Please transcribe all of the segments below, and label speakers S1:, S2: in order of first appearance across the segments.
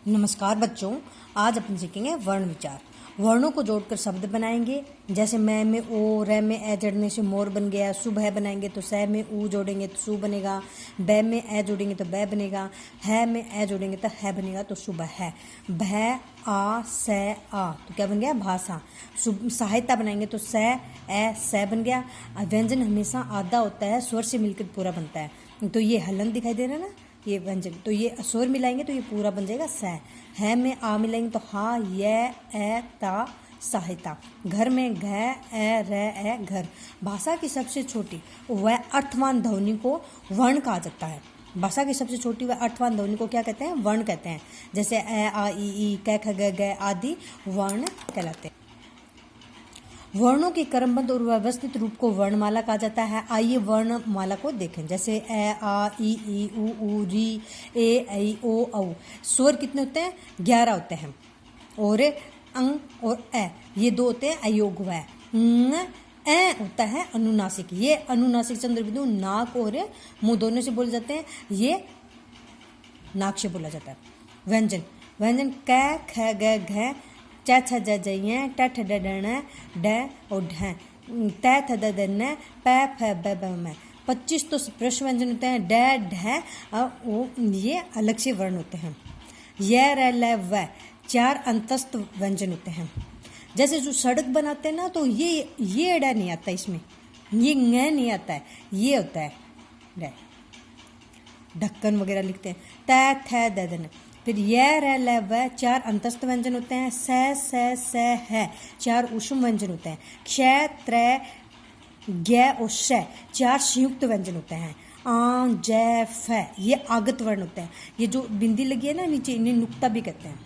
S1: नमस्कार बच्चों, आज अपन सीखेंगे वर्ण विचार। वर्णों को जोड़कर शब्द बनाएंगे। जैसे मैं में ओ, रे में ए जोड़ने से मोर बन गया। सुबह बनाएंगे तो सह में ऊ जोड़ेंगे तो सु बनेगा। बै में ए जोड़ेंगे तो बै बनेगा। है में ए जोड़ेंगे तो है बनेगा तो सुबह है। भय आ से आ तो क्या बन गया? भाषा। सहायता बनाएंगे तो स ए स बन गया। व्यंजन हमेशा आधा होता है, स्वर से मिलकर पूरा बनता है। तो ये हलन दिखाई दे रहा है ना, ये व्यंजन। तो ये स्वर मिलाएंगे तो ये पूरा बन जाएगा स। है में आ मिलाएंगे तो हा ये ए ता सहायता। घर में घ ए रे ए घर। भाषा की सबसे छोटी व अर्थवान ध्वनि को वर्ण कहा जाता है। भाषा की सबसे छोटी व अर्थवान ध्वनि को क्या कहते हैं? वर्ण कहते हैं। जैसे ए आ ई क ख ग घ आदि वर्ण कहलाते हैं। वर्णों के क्रमबद्ध और व्यवस्थित रूप को वर्णमाला कहा जाता है। आइए वर्णमाला को देखें। जैसे ए आ ई उ री ए ऐ ओ औ। स्वर कितने होते हैं? 11 होते हैं। और अंग और ए ये 2 होते हैं अयोग व। ए होता है अनुनासिक। ये अनुनासिक चंद्र बिंदु नाक और मुंह दोनों से बोले जाते हैं। ये नाक से बोला जाता है। व्यंजन व्यंजन क ख ग घ च छ ज ज ट ठ ड ड ड और ढ त थ द द न प फ ब ब म। 25 तो स्पर्श व्यंजन होते हैं। ड ढ ये अलग से वर्ण होते हैं। य र ल व 4 अंतस्थ व्यंजन होते हैं। जैसे जो सड़क बनाते हैं ना, तो ये ड नहीं आता इसमें, ये ng नहीं आता है, ये होता है ड। ढक्कन वगैरह लिखते हैं त थ द द न। फिर य र ल व 4 अंतस्थ व्यंजन होते हैं। स है 4 ऊष्म व्यंजन होते हैं। क्ष त्र ज्ञ और श 4 संयुक्त व्यंजन होते हैं। आ ज फ ये आगत वर्ण होते हैं। ये जो बिंदी लगी है ना नीचे, इन्हें नुक्ता भी कहते हैं।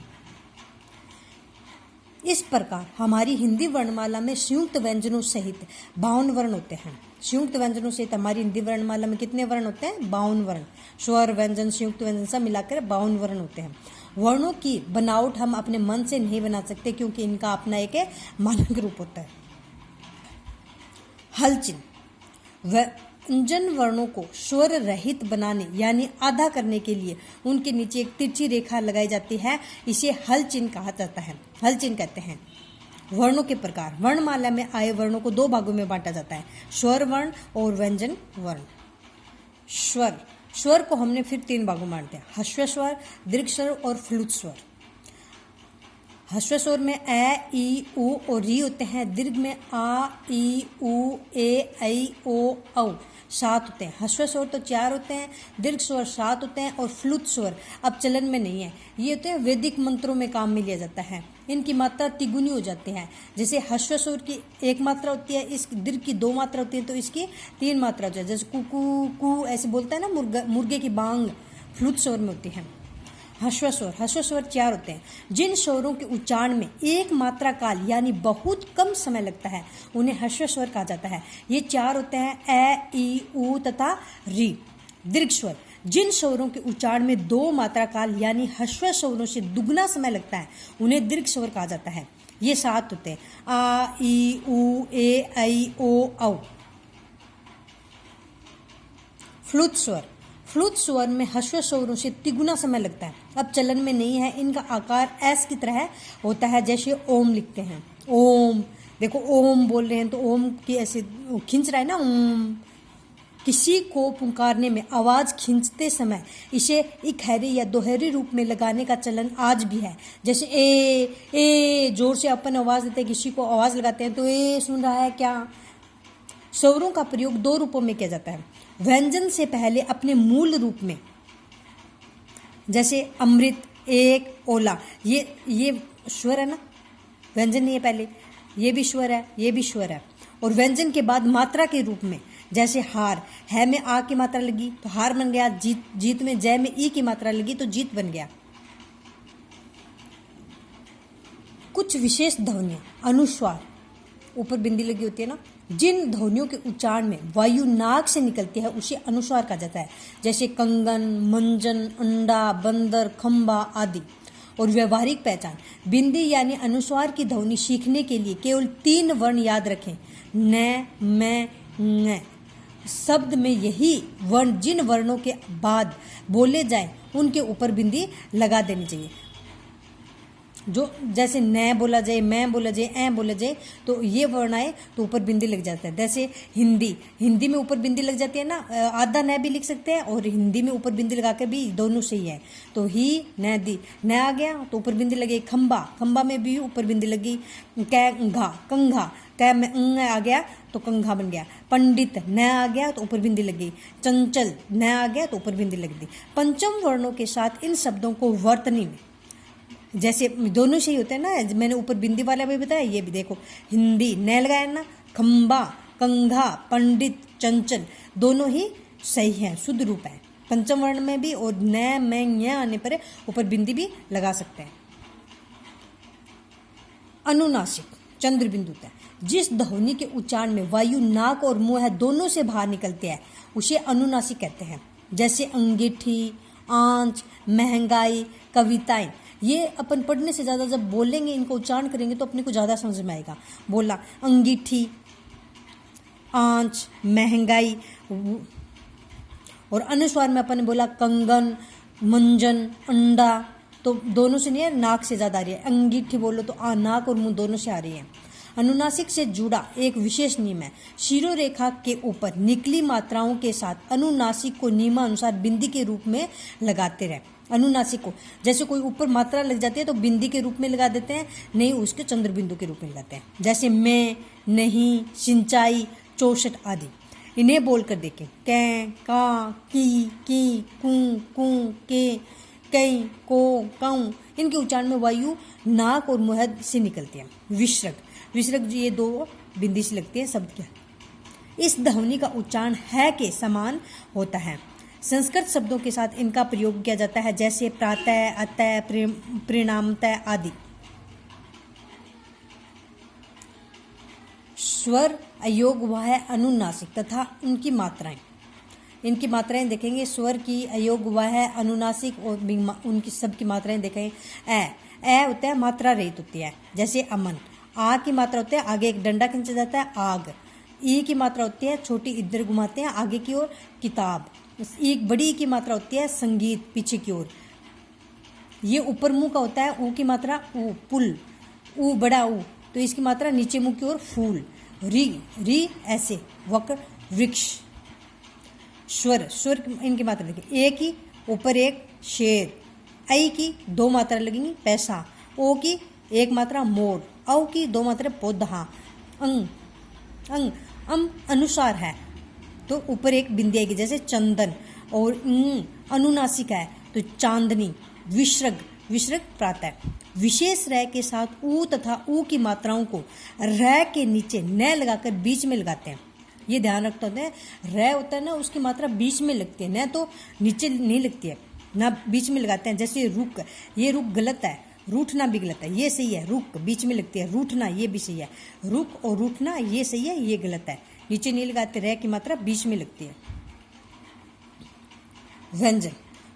S1: इस प्रकार हमारी हिंदी वर्णमाला में संयुक्त व्यंजनों सहित 52 वर्ण होते हैं। संयुक्त व्यंजनों सहित हमारी हिंदी वर्णमाला में कितने वर्ण होते हैं? 52 वर्ण। स्वर व्यंजन संयुक्त व्यंजन सब मिलाकर 52 वर्ण होते हैं। वर्णों की बनावट हम अपने मन से नहीं बना सकते, क्योंकि इनका अपना एक मानक रूप होता है। हल चिन्ह व्यंजन वर्णों को स्वर रहित बनाने यानी आधा करने के लिए उनके नीचे एक तिरछी रेखा लगाई जाती है। इसे हल चिन्ह कहा जाता है। हल चिन्ह कहते हैं। वर्णों के प्रकार वर्णमाला में आए वर्णों को 2 भागों में बांटा जाता है, स्वर वर्ण और व्यंजन वर्ण। स्वर को हमने फिर 3 भागों में बांटते हैं, ह्रस्व स्वर, दीर्घ स्वर और फ्लूत स्वर। ह्रस्व स्वर में ए ई उ और री होते हैं। दीर्घ में आ ई उ ए ऐ ओ औ 7 होते हैं। ह्रस्व स्वर तो 4 होते हैं, दीर्घ स्वर 7 होते हैं और फ्लूत स्वर अब चलन में नहीं है। ये होते हैं वैदिक मंत्रों में काम में लिया जाता है। इनकी मात्रा तिगुनी हो जाती है। जैसे ह्रस्व स्वर की 1 मात्रा होती है, इस दीर्घ की 2 मात्रा होती है, तो इसकी 3 मात्रा हो जाए। जैसे कुकू कू ऐसे बोलता है ना मुर्गे की बांग, फ्लूत स्वर में होती है। ह्रस्व स्वर 4 होते हैं। जिन स्वरों के उच्चारण में 1 मात्रा काल यानी बहुत कम समय लगता है, उन्हें ह्रस्व स्वर कहा जाता है। ये 4 होते हैं, ए ई उ तथा री। दीर्घ स्वर जिन स्वरों के उच्चारण में 2 मात्रा काल यानी ह्रस्व स्वरों से दुगना समय लगता है, उन्हें दीर्घ स्वर कहा जाता है। ये 7 होते हैं, आ ई उ ए ऐ ओ औ। फ्लूत स्वर में ह्रस्व स्वरों से तिगुना समय लगता है, अब चलन में नहीं है। इनका आकार एस की तरह होता है, जैसे ओम लिखते हैं। ओम देखो, ओम बोल रहे हैं तो ओम की ऐसे खींच रहा है ना, ओम। किसी को पुकारने में आवाज खींचते समय इसे इकहरी या दोहरे रूप में लगाने का चलन आज भी है। जैसे ए जोर से अपन आवाज देते हैं, किसी को आवाज लगाते हैं तो ए सुन रहा है क्या। स्वरों का प्रयोग 2 रूपों में किया जाता है। व्यंजन से पहले अपने मूल रूप में, जैसे अमृत, एक, ओला, ये स्वर है ना, व्यंजन नहीं है पहले, ये भी स्वर है, ये भी स्वर है। और व्यंजन के बाद मात्रा के रूप में, जैसे हार, है में आ की मात्रा लगी तो हार बन गया। जीत में जय में ई की मात्रा लगी तो जीत बन गया। कुछ विशेष ध्वनियां, अनुस्वार, ऊपर बिंदी लगी होती है ना, जिन ध्वनियों के उच्चारण में वायु नाक से निकलती है उसे अनुस्वार कहा जाता है। जैसे कंगन, मंजन, अंडा, बंदर, खंबा आदि। और व्यवहारिक पहचान, बिंदी यानी अनुस्वार की ध्वनि सीखने के लिए केवल 3 वर्ण याद रखें, न, मैं, ng। शब्द में यही वर्ण जिन वर्णों के बाद बोले जाएं उनके ऊपर बिंदी लगा देनी चाहिए। जो जैसे न बोला जाए, मैं बोला जाए, ऐ बोला जाए, तो ये वर्ण आए तो ऊपर बिंदी लग जाता है। जैसे हिंदी में ऊपर बिंदी लग जाती है ना, आधा न भी लिख सकते हैं और हिंदी में ऊपर बिंदी लगा के भी दोनों सही है। तो ही न दी, न आ गया तो ऊपर बिंदी लगी। खंबा में भी ऊपर बिंदी लगी। कंघा कै में आ गया तो कंघा बन गया। पंडित न आ गया तो ऊपर बिंदी लग गई। चंचल न आ गया तो ऊपर बिंदी लग दी। पंचम वर्णों के साथ इन शब्दों को वर्तनी में, जैसे दोनों सही होते हैं ना, मैंने ऊपर बिंदी वाला भी बताया, ये भी देखो, हिंदी न लगाया ना, खंबा, कंघा, पंडित, चंचल दोनों ही सही हैं, शुद्ध रूप है पंचम वर्ण में भी। और न में य आने पर ऊपर बिंदी भी लगा सकते हैं। अनुनासिक चंद्र बिंदु तय, जिस ध्वनि के उच्चारण में वायु नाक और मुंह है दोनों से बाहर निकलती है उसे अनुनासिक कहते हैं। जैसे अंगीठी, आंच, महंगाई, कविताएं, ये अपन पढ़ने से ज़्यादा जब बोलेंगे, इनको उच्चारण करेंगे तो अपने को ज़्यादा समझ में आएगा। बोला अंगीठी, आंच, महंगाई, और अनुस्वार में अपन ने बोला कंगन, मंजन, अंडा, तो दोनों से नहीं है, नाक से ज़्यादा आ रही है। अंगीठी बोलो तो नाक और मुंह दोनों से आ रही है। अनुनासिक से जुड़ा एक विशेष नियम है, शिरोरेखा के ऊपर निकली मात्राओं के साथ अनुनासिक को नियमानुसार बिंदी के रूप में लगाते रहे। अनुनासिक को जैसे कोई ऊपर मात्रा लग जाती है तो बिंदी के रूप में लगा देते हैं, नहीं उसके चंद्र बिंदु के रूप में लगाते हैं। जैसे मैं, नहीं, सिंचाई, 64 आदि। इन्हें बोलकर देखें, कै, का, की, कू, के, कई, को, काऊ, इनके उच्चारण में वायु नाक और मुंह से निकलती है। विसर्ग ये दो बिंदी से लगती है शब्द के। इस ध्वनि का उच्चारण है के समान होता है। संस्कृत शब्दों के साथ इनका प्रयोग किया जाता है, जैसे प्रातः, अतः, परिणामतः आदि। स्वर, अयोग, वह, अनुनासिक तथा उनकी मात्राएं। इनकी मात्राएं देखेंगे, स्वर की, अयोग, वह, अनुनासिक और उनकी सबकी मात्राएं देखेंगे। ए होता है मात्रा रहित होती है, जैसे अमन। आ की मात्रा होती है आगे एक डंडा खींचा जाता है, आग। ई की मात्रा होती है छोटी इधर घुमाते हैं आगे की ओर, किताब। एक बड़ी की मात्रा होती है संगीत, पीछे की ओर। ये ऊपर मुंह का होता है, ऊ की मात्रा ऊ, पुल, ऊ बड़ा ऊ, तो इसकी मात्रा नीचे मुंह की ओर, फूल। री ऐसे, वक्र, वृक्ष। स्वर इनकी मात्रा देखिए, ए की ऊपर एक, शेर। आई की दो मात्रा लगेंगी, पैसा। ओ की एक मात्रा, मोर। औ की दो मात्रा, पौधा। अंग अनुसार है तो ऊपर एक बिंदी आएगी, जैसे चंदन। और अनुनासिक है तो चांदनी। विसर्ग प्रातः। विशेष र के साथ ऊ तथा ऊ की मात्राओं को र के नीचे न लगाकर बीच में लगाते हैं। ये ध्यान रखते होते हैं, र होता है ना उसकी मात्रा बीच में लगती है, न तो नीचे नहीं लगती है, ना बीच में लगाते हैं। जैसे रुक, ये रुक गलत है, रूठना भी गलत है, ये सही है। रुक बीच में लगती है, रूठना ये भी सही है। रुक और रूठना ये सही है, ये गलत है, नीचे नहीं लगाते, र की मात्रा बीच में लगती है। व्यंजन,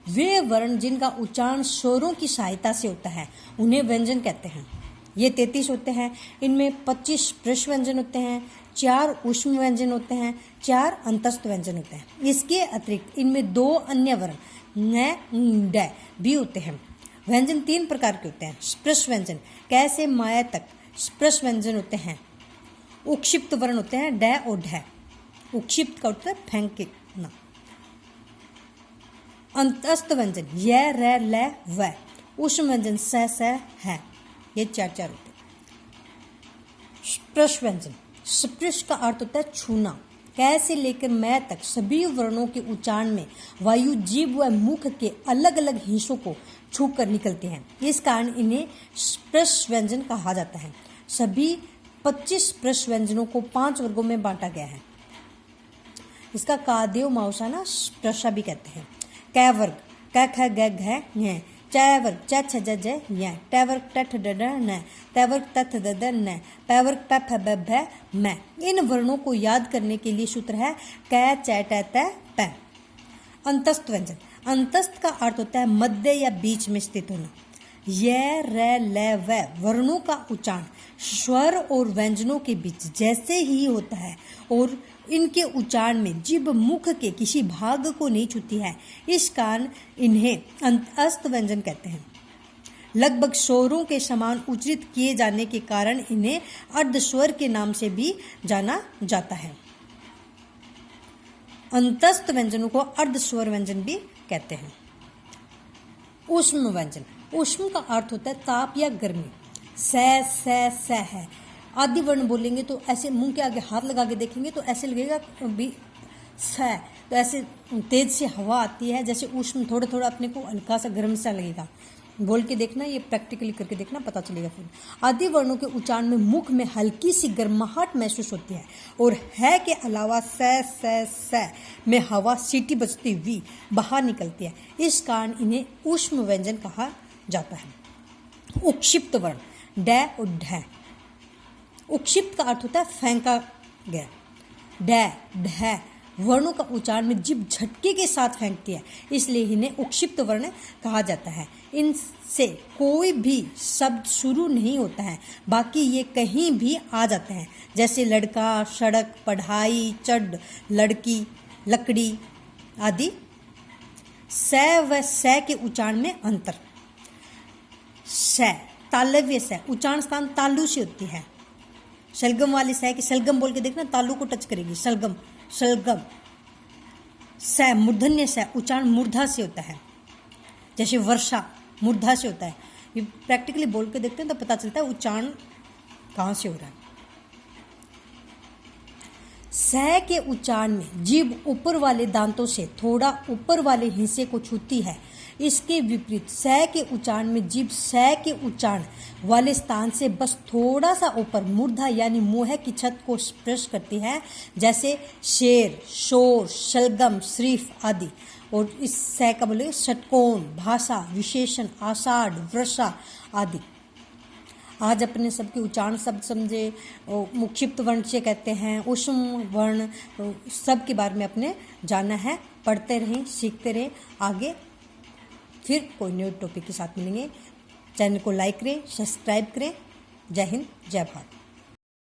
S1: वे वर्ण जिनका उच्चारण स्वरों की सहायता से होता है उन्हें व्यंजन कहते हैं। ये 33 होते हैं। इनमें 25 प्रश्न व्यंजन होते हैं, 4 ऊष्म व्यंजन होते हैं, 4 अंतस्थ व्यंजन होते हैं। इसके अतिरिक्त इनमें 2 अन्य वर्ण न, ड भी होते हैं। व्यंजन 3 प्रकार के होते हैं। स्पृश व्यंजन, कै से माया तक स्पृश व्यंजन होते हैं। उक्षिप्त वर्ण होते हैं, ड और ढ। उक्षिप्त का होता है फेंकना। अंतस्थ व्यंजन, य, र, ल, व। ऊष्म व्यंजन, स, है। ये 4 होते हैं। स्पृश व्यंजन, स्पृश का अर्थ होता है छूना। कै से लेकर मैं तक सभी वर्णों के उच्चारण में वायु जीभ व मुख के अलग अलग हिस्सों को छूकर निकलते हैं, इस कारण इन्हें स्पृश व्यंजन कहा जाता है। सभी 25 स्पृश व्यंजनों को 5 वर्गों में बांटा गया है। इसका कादेव मावसाना स्पृशा भी कहते हैं। कै वर्ग, क, ख, ग, घ, ङ। च वर्ग, च, छ, ज, ज, य। ट वर्ग, ट, ठ, ड, ढ, न। त वर्ग, त, थ, द, द, न। प वर्ग, प, फ, ब, भ, म। इन वर्णों को याद करने के लिए सूत्र है क, च, ट, त, प। अंतस्थ व्यंजन, अंतस्थ का अर्थ होता है मध्य या बीच में स्थित होना। य, र, ल, व वर्णों का उच्चारण स्वर और व्यंजनों के बीच जैसे ही होता है और इनके उच्चारण में जीभ मुख के किसी भाग को नहीं छूती है, इस कारण इन्हें अंतस्थ व्यंजन कहते हैं। लगभग स्वरों के समान उच्चारित किए जाने के कारण इन्हें अर्धस्वर के नाम से भी जाना जाता है। अंतस्थ व्यंजनों को अर्धस्वर व्यंजन भी कहते हैं। ऊष्म व्यंजन, ऊष्म का अर्थ होता है ताप या गर्मी। स है। आदि वर्ण बोलेंगे तो ऐसे मुंह के आगे हाथ लगा के देखेंगे तो ऐसे लगेगा भी स, तो ऐसे तेज से हवा आती है जैसे ऊष्म, थोड़ा थोड़ा अपने को हल्का सा गर्म सा लगेगा। बोल के देखना, ये प्रैक्टिकली करके देखना, पता चलेगा फिर। आदि वर्णों के उच्चारण में मुख में हल्की सी गर्माहट महसूस होती है और है के अलावा स में हवा सीटी बजती हुई बाहर निकलती है। इस कारण इन्हें ऊष्म व्यंजन कहा जाता है। उक्षिप्त वर्ण ड और ढ। उक्षिप्त का अर्थ होता है फेंका गया। ड ढ वर्णों का उच्चारण में जीभ झटके के साथ फेंकती है, इसलिए इन्हें उक्षिप्त वर्ण कहा जाता है। इनसे कोई भी शब्द शुरू नहीं होता है, बाकी ये कहीं भी आ जाते हैं, जैसे लड़का, सड़क, पढ़ाई, चढ़, लड़की, लकड़ी आदि। स व स के उच्चारण में अंतर। स तालव्य स उच्चारण स्थान तालु से होती है। शलगम वाली स की शलगम बोल के देखना, तालु को टच करेगी, शलगम शलगम। स मूर्धन्य स उच्चारण मूर्धा से होता है, जैसे वर्षा मूर्धा से होता है। ये प्रैक्टिकली बोल के देखते हैं तो पता चलता है उच्चारण कहाँ से हो रहा है। स के उच्चारण में जीभ ऊपर वाले दांतों से थोड़ा ऊपर वाले हिस्से को छूती है। इसके विपरीत स के उच्चारण में जीभ स के उच्चारण वाले स्थान से बस थोड़ा सा ऊपर मूर्धा यानी मुंह की छत को स्पर्श करती है, जैसे शेर, शोर, शलगम, शरीफ आदि। और इस स का बोले षटकोण, भाषा, विशेषण, आषाढ़, वर्षा आदि। आज अपने सबके उच्चारण शब्द समझे, मुक्षिप्त वर्ण से कहते हैं, ऊष्म वर्ण, सब के बारे में अपने जानना है। पढ़ते रहें, सीखते रहें। आगे फिर कोई न्यू टॉपिक के साथ मिलेंगे। चैनल को लाइक करें, सब्सक्राइब करें। जय हिंद, जय भारत।